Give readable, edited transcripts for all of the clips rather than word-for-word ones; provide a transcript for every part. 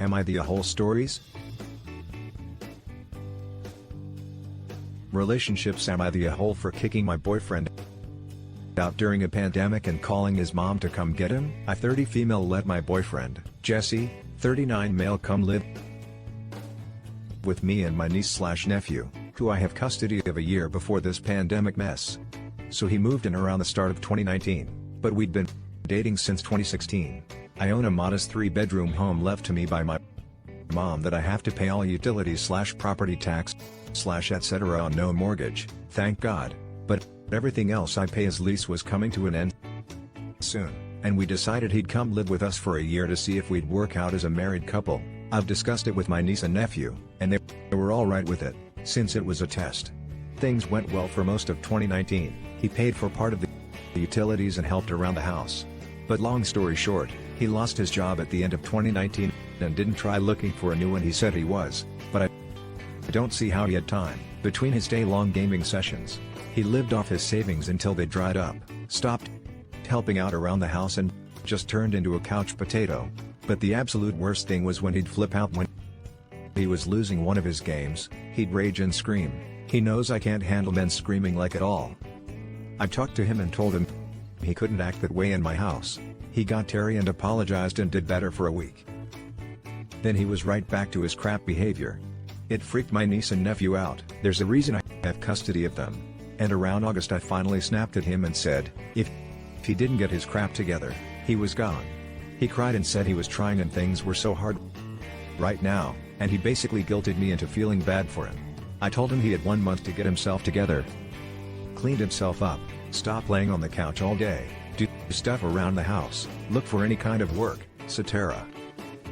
Am I the a-hole stories? Relationships. Am I the a-hole for kicking my boyfriend out during a pandemic and calling his mom to come get him? I 30 female let my boyfriend, Jesse, 39 male come live with me and my niece/nephew, who I have custody of a year before this pandemic mess. So he moved in around the start of 2019, but we'd been dating since 2016. I own a modest 3-bedroom home left to me by my mom that I have to pay all utilities/property tax/etc. on, no mortgage, thank God, but everything else I pay as lease was coming to an end soon, and we decided he'd come live with us for a year to see if we'd work out as a married couple. I've discussed it with my niece and nephew, and they were alright with it, since it was a test. Things went well for most of 2019, he paid for part of the utilities and helped around the house. But long story short, he lost his job at the end of 2019, and didn't try looking for a new one. He said he was, but I don't see how he had time. Between his day-long gaming sessions, he lived off his savings until they dried up, stopped helping out around the house and just turned into a couch potato. But the absolute worst thing was when he'd flip out when he was losing one of his games. He'd rage and scream. He knows I can't handle men screaming like at all. I talked to him and told him he couldn't act that way in my house. He got Terry and apologized and did better for a week. Then he was right back to his crap behavior. It freaked my niece and nephew out. There's a reason I have custody of them. And around August I finally snapped at him and said, if he didn't get his crap together, he was gone. He cried and said he was trying and things were so hard right now, and he basically guilted me into feeling bad for him. I told him he had 1 month to get himself together, cleaned himself up, stop laying on the couch all day, do stuff around the house, look for any kind of work, etc.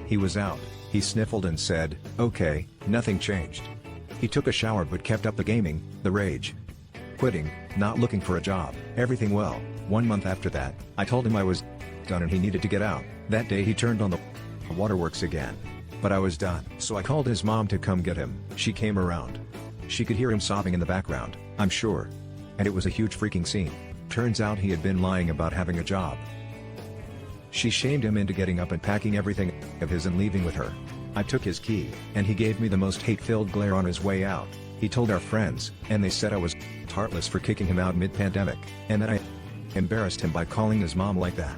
He was out. He sniffled and said, okay, nothing changed. He took a shower but kept up the gaming, the rage, quitting, not looking for a job, everything well. 1 month after that, I told him I was done and he needed to get out. That day he turned on the waterworks again. But I was done. So I called his mom to come get him. She came around. She could hear him sobbing in the background, I'm sure. And it was a huge freaking scene. Turns out he had been lying about having a job. She shamed him into getting up and packing everything of his and leaving with her. I took his key, and he gave me the most hate-filled glare on his way out. He told our friends, and they said I was heartless for kicking him out mid-pandemic, and that I embarrassed him by calling his mom like that.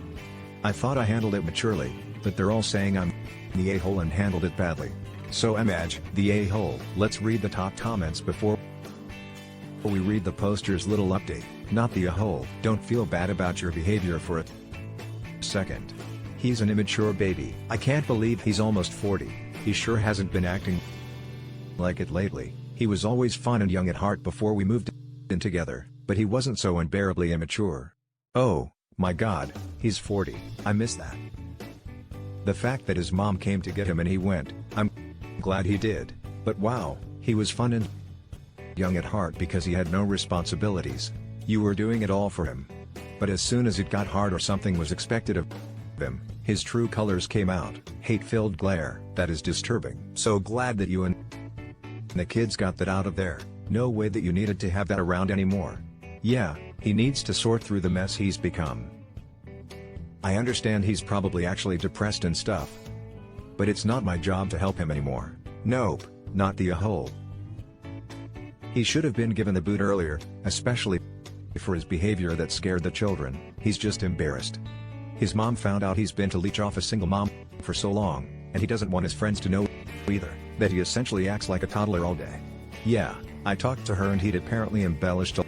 I thought I handled it maturely, but they're all saying I'm the a-hole and handled it badly. So Amaj, the a-hole. Let's read the top comments before we read the poster's little update. Not the a-hole. Don't feel bad about your behavior for a second. He's an immature baby. I can't believe he's almost 40. He sure hasn't been acting like it lately. He was always fun and young at heart before we moved in together, but he wasn't so unbearably immature. Oh, my God, he's 40. I miss that. The fact that his mom came to get him and he went, I'm glad he did. But wow, he was fun and young at heart because he had no responsibilities. You were doing it all for him. But as soon as it got hard or something was expected of him, his true colors came out. Hate-filled glare. That is disturbing. So glad that you and the kids got that out of there. No way that you needed to have that around anymore. Yeah, he needs to sort through the mess he's become. I understand he's probably actually depressed and stuff. But it's not my job to help him anymore. Nope, not the a-hole. He should have been given the boot earlier, especially for his behavior that scared the children. He's just embarrassed. His mom found out he's been to leech off a single mom for so long, and he doesn't want his friends to know either, that he essentially acts like a toddler all day. Yeah, I talked to her and he'd apparently embellished a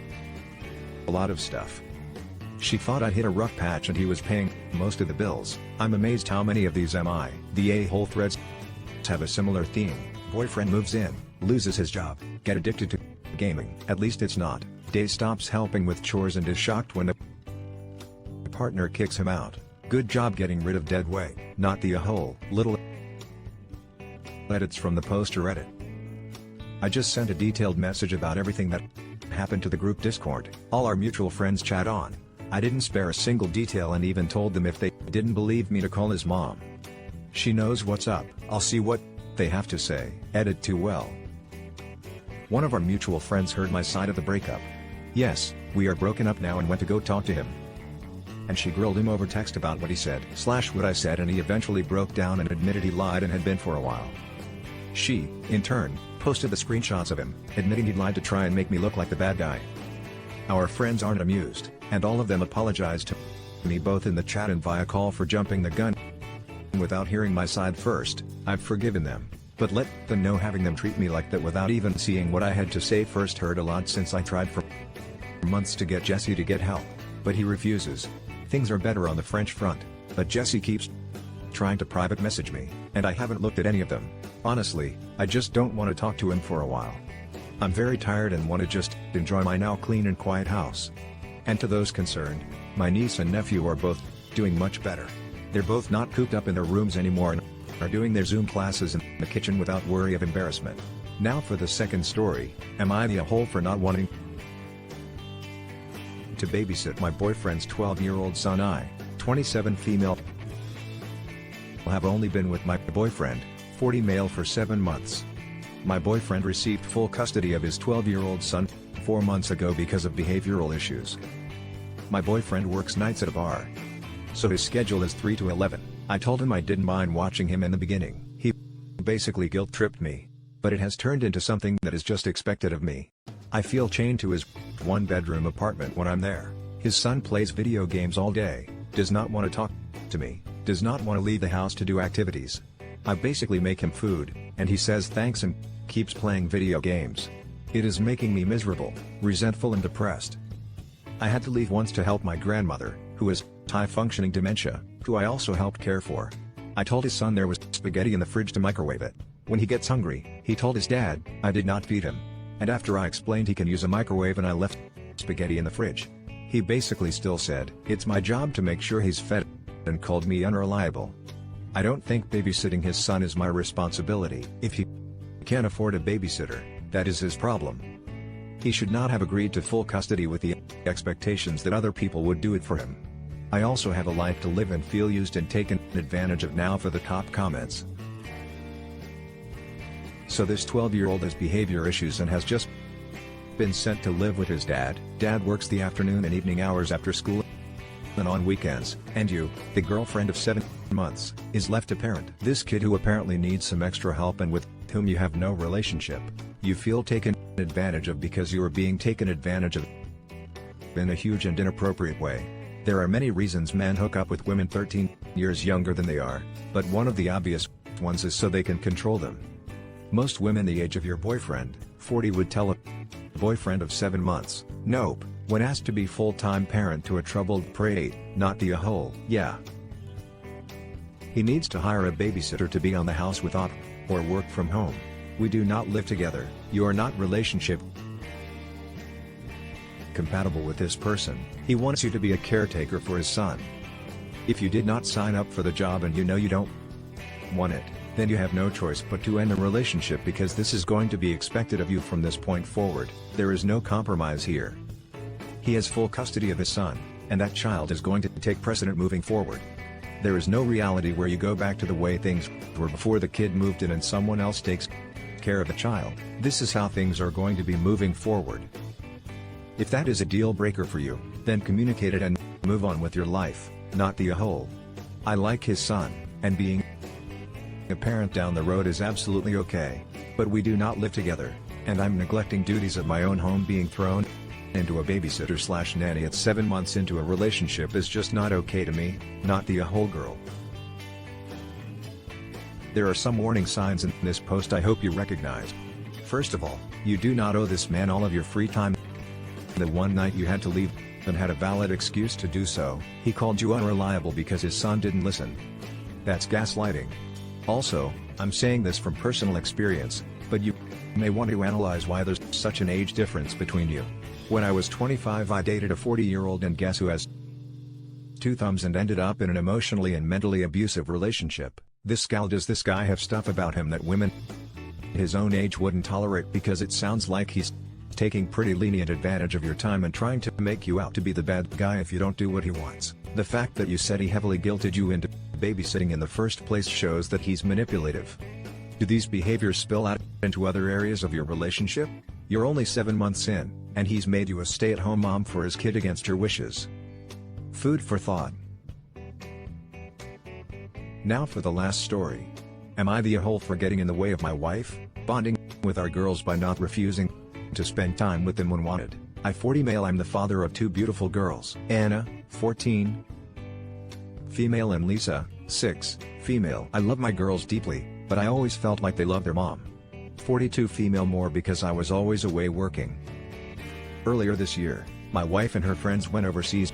lot of stuff. She thought I'd hit a rough patch and he was paying most of the bills. I'm amazed how many of these am I the a-hole threads have a similar theme. Boyfriend moves in, loses his job, get addicted to gaming. At least it's not. Day stops helping with chores and is shocked when the partner kicks him out. Good job getting rid of dead weight. Not the a-hole. Little edits from the poster edit. I just sent a detailed message about everything that happened to the group Discord. All our mutual friends chat on. I didn't spare a single detail and even told them if they didn't believe me to call his mom. She knows what's up. I'll see what they have to say. Edit too well. One of our mutual friends heard my side of the breakup. Yes, we are broken up now and went to go talk to him. and she grilled him over text about what he said / what I said, and he eventually broke down and admitted he lied and had been for a while. She, in turn, posted the screenshots of him, admitting he'd lied to try and make me look like the bad guy. Our friends aren't amused, and all of them apologized to me both in the chat and via call for jumping the gun. Without hearing my side first, I've forgiven them, but let them know having them treat me like that without even seeing what I had to say first hurt a lot, since I tried for months to get Jesse to get help, but he refuses. Things are better on the French front, but Jesse keeps trying to private message me, and I haven't looked at any of them. Honestly, I just don't want to talk to him for a while. I'm very tired and want to just enjoy my now clean and quiet house. And to those concerned, my niece and nephew are both doing much better. They're both not cooped up in their rooms anymore and are doing their Zoom classes in the kitchen without worry of embarrassment. Now for the second story, am I the a-hole for not wanting to babysit my boyfriend's 12-year-old son? I, 27 female, have only been with my boyfriend, 40 male, for 7 months. My boyfriend received full custody of his 12-year-old son 4 months ago because of behavioral issues. My boyfriend works nights at a bar, so his schedule is 3 to 11. I told him I didn't mind watching him in the beginning. He basically guilt-tripped me, but it has turned into something that is just expected of me. I feel chained to his one-bedroom apartment when I'm there. His son plays video games all day, does not want to talk to me, does not want to leave the house to do activities. I basically make him food, and he says thanks and keeps playing video games. It is making me miserable, resentful and depressed. I had to leave once to help my grandmother, who has high-functioning dementia, who I also helped care for. I told his son there was spaghetti in the fridge to microwave it. When he gets hungry, he told his dad I did not feed him. And after I explained he can use a microwave and I left spaghetti in the fridge, he basically still said it's my job to make sure he's fed, and called me unreliable. I don't think babysitting his son is my responsibility. If he can't afford a babysitter, that is his problem. He should not have agreed to full custody with the expectations that other people would do it for him. I also have a life to live and feel used and taken advantage of now for the top comments. So this 12-year-old has behavior issues and has just been sent to live with his dad. Dad works the afternoon and evening hours after school and on weekends, and you, the girlfriend of 7 months, is left to parent this kid who apparently needs some extra help and with whom you have no relationship. You feel taken advantage of because you are being taken advantage of in a huge and inappropriate way. There are many reasons men hook up with women 13 years younger than they are, but one of the obvious ones is so they can control them. Most women the age of your boyfriend, 40, would tell a boyfriend of 7 months, nope, when asked to be full-time parent to a troubled preteen, not the a-hole. Yeah. He needs to hire a babysitter to be on the house with op, or work from home. We do not live together. You are not relationship compatible with this person. He wants you to be a caretaker for his son. If you did not sign up for the job and you know you don't want it, then you have no choice but to end the relationship, because this is going to be expected of you from this point forward. There is no compromise here. He has full custody of his son, and that child is going to take precedent moving forward. There is no reality where you go back to the way things were before the kid moved in and someone else takes care of the child. This is how things are going to be moving forward. If that is a deal breaker for you, then communicate it and move on with your life, not the a-hole. I like his son, and being a parent down the road is absolutely okay, but we do not live together, and I'm neglecting duties of my own home. Being thrown into a babysitter/nanny at 7 months into a relationship is just not okay to me, not the a-hole girl. There are some warning signs in this post I hope you recognize. First of all, you do not owe this man all of your free time. The one night you had to leave, and had a valid excuse to do so, he called you unreliable because his son didn't listen. That's gaslighting. Also, I'm saying this from personal experience, but you may want to analyze why there's such an age difference between you. When I was 25, I dated a 40-year-old, and guess who has 2 thumbs and ended up in an emotionally and mentally abusive relationship. This gal, does this guy have stuff about him that women his own age wouldn't tolerate? Because it sounds like he's taking pretty lenient advantage of your time and trying to make you out to be the bad guy if you don't do what he wants. The fact that you said he heavily guilted you into babysitting in the first place shows that he's manipulative. Do these behaviors spill out into other areas of your relationship? You're only 7 months in, and he's made you a stay-at-home mom for his kid against your wishes. Food for thought. Now for the last story. Am I the a-hole for getting in the way of my wife bonding with our girls by not refusing to spend time with them when wanted? I 40 male. I'm the father of two beautiful girls, Anna, 14, female, and Lisa, 6, female. I love my girls deeply, but I always felt like they loved their mom. 42 female, more because I was always away working. Earlier this year, my wife and her friends went overseas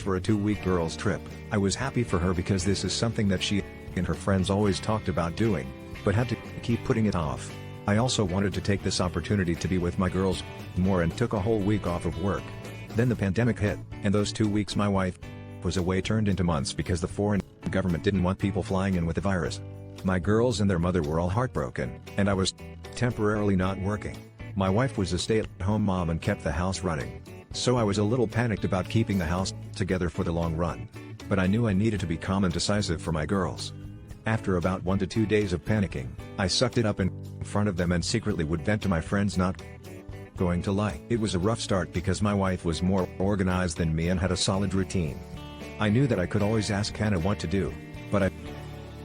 for a 2-week girls trip. I was happy for her because this is something that she and her friends always talked about doing, but had to keep putting it off. I also wanted to take this opportunity to be with my girls more and took a whole week off of work. Then the pandemic hit, and those 2 weeks my wife was away turned into months because the foreign government didn't want people flying in with the virus. My girls and their mother were all heartbroken, and I was temporarily not working. My wife was a stay-at-home mom and kept the house running. So I was a little panicked about keeping the house together for the long run. But I knew I needed to be calm and decisive for my girls. After about 1 to 2 days of panicking, I sucked it up in front of them and secretly would vent to my friends, not going to lie. It was a rough start because my wife was more organized than me and had a solid routine. I knew that I could always ask Hannah what to do, but I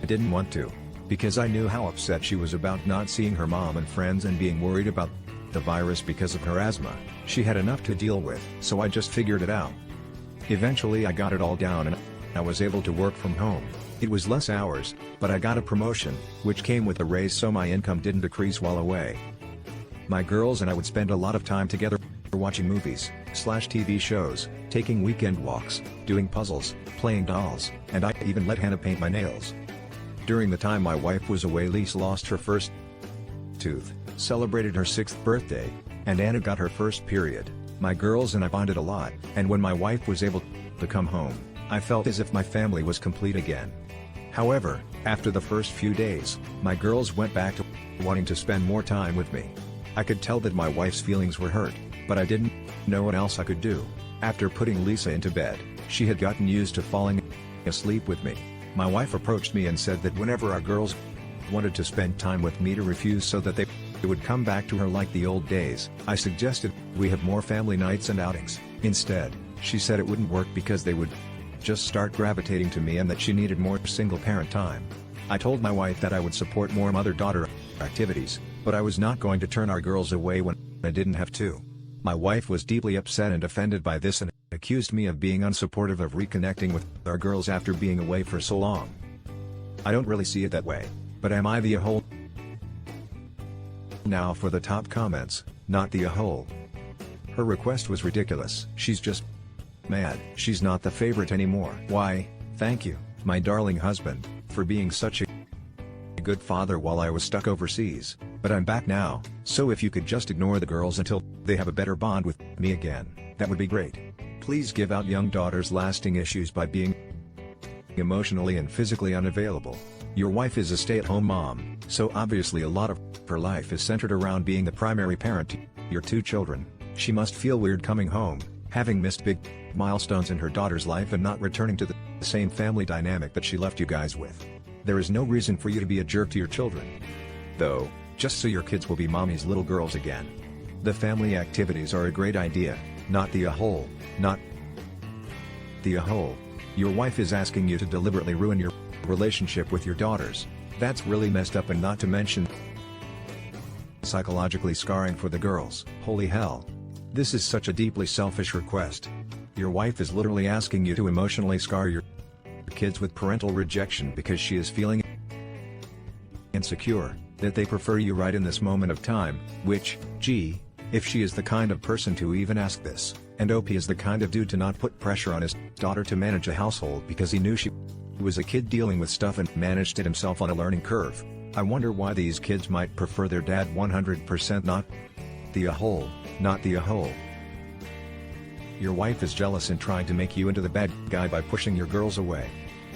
didn't want to, because I knew how upset she was about not seeing her mom and friends and being worried about the virus because of her asthma. She had enough to deal with, so I just figured it out. Eventually I got it all down and I was able to work from home. It was less hours, but I got a promotion, which came with a raise, so my income didn't decrease while away. My girls and I would spend a lot of time together watching movies, /TV shows, taking weekend walks, doing puzzles, playing dolls, and I even let Hannah paint my nails. During the time my wife was away, Lisa lost her first tooth, celebrated her 6th birthday, and Anna got her first period. My girls and I bonded a lot, and when my wife was able to come home, I felt as if my family was complete again. However, after the first few days, my girls went back to wanting to spend more time with me. I could tell that my wife's feelings were hurt, but I didn't know what else I could do. After putting Lisa into bed, she had gotten used to falling asleep with me. My wife approached me and said that whenever our girls wanted to spend time with me to refuse so that they would come back to her like the old days. I suggested we have more family nights and outings. Instead, she said it wouldn't work because they would just start gravitating to me and that she needed more single-parent time. I told my wife that I would support more mother-daughter activities, but I was not going to turn our girls away when I didn't have to. My wife was deeply upset and offended by this and accused me of being unsupportive of reconnecting with our girls after being away for so long. I don't really see it that way, but am I the a-hole? Now for the top comments, not the a-hole. Her request was ridiculous. She's just mad. She's not the favorite anymore. Why, thank you, my darling husband, for being such a good father while I was stuck overseas, but I'm back now, so if you could just ignore the girls until they have a better bond with me again, that would be great. Please give out young daughters lasting issues by being emotionally and physically unavailable. Your wife is a stay-at-home mom, so obviously a lot of her life is centered around being the primary parent to your 2 children. She must feel weird coming home, having missed big milestones in her daughter's life and not returning to the same family dynamic that she left you guys with. There is no reason for you to be a jerk to your children, though, just so your kids will be mommy's little girls again. The family activities are a great idea, not the a-hole, not the a-hole. Your wife is asking you to deliberately ruin your relationship with your daughters. That's really messed up, and not to mention psychologically scarring for the girls. Holy hell. This is such a deeply selfish request. Your wife is literally asking you to emotionally scar your kids with parental rejection because she is feeling insecure that they prefer you right in this moment of time, which, gee, if she is the kind of person to even ask this, and OP is the kind of dude to not put pressure on his daughter to manage a household because he knew she was a kid dealing with stuff and managed it himself on a learning curve. I wonder why these kids might prefer their dad 100%, not the a-hole, not the a-hole. Your wife is jealous and trying to make you into the bad guy by pushing your girls away.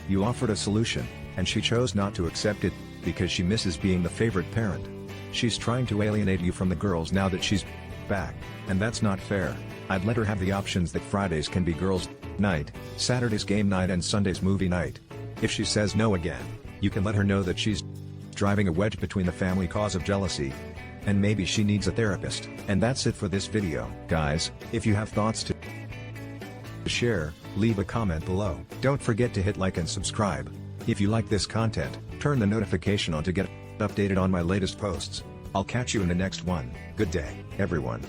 You offered a solution, and she chose not to accept it because she misses being the favorite parent. She's trying to alienate you from the girls now that she's back, and that's not fair. I'd let her have the options that Fridays can be girls' night, Saturdays game night, and Sundays movie night. If she says no again, you can let her know that she's driving a wedge between the family cause of jealousy, and maybe she needs a therapist. And that's it for this video. Guys, if you have thoughts to share, leave a comment below. Don't forget to hit like and subscribe. If you like this content, turn the notification on to get updated on my latest posts. I'll catch you in the next one. Good day, everyone.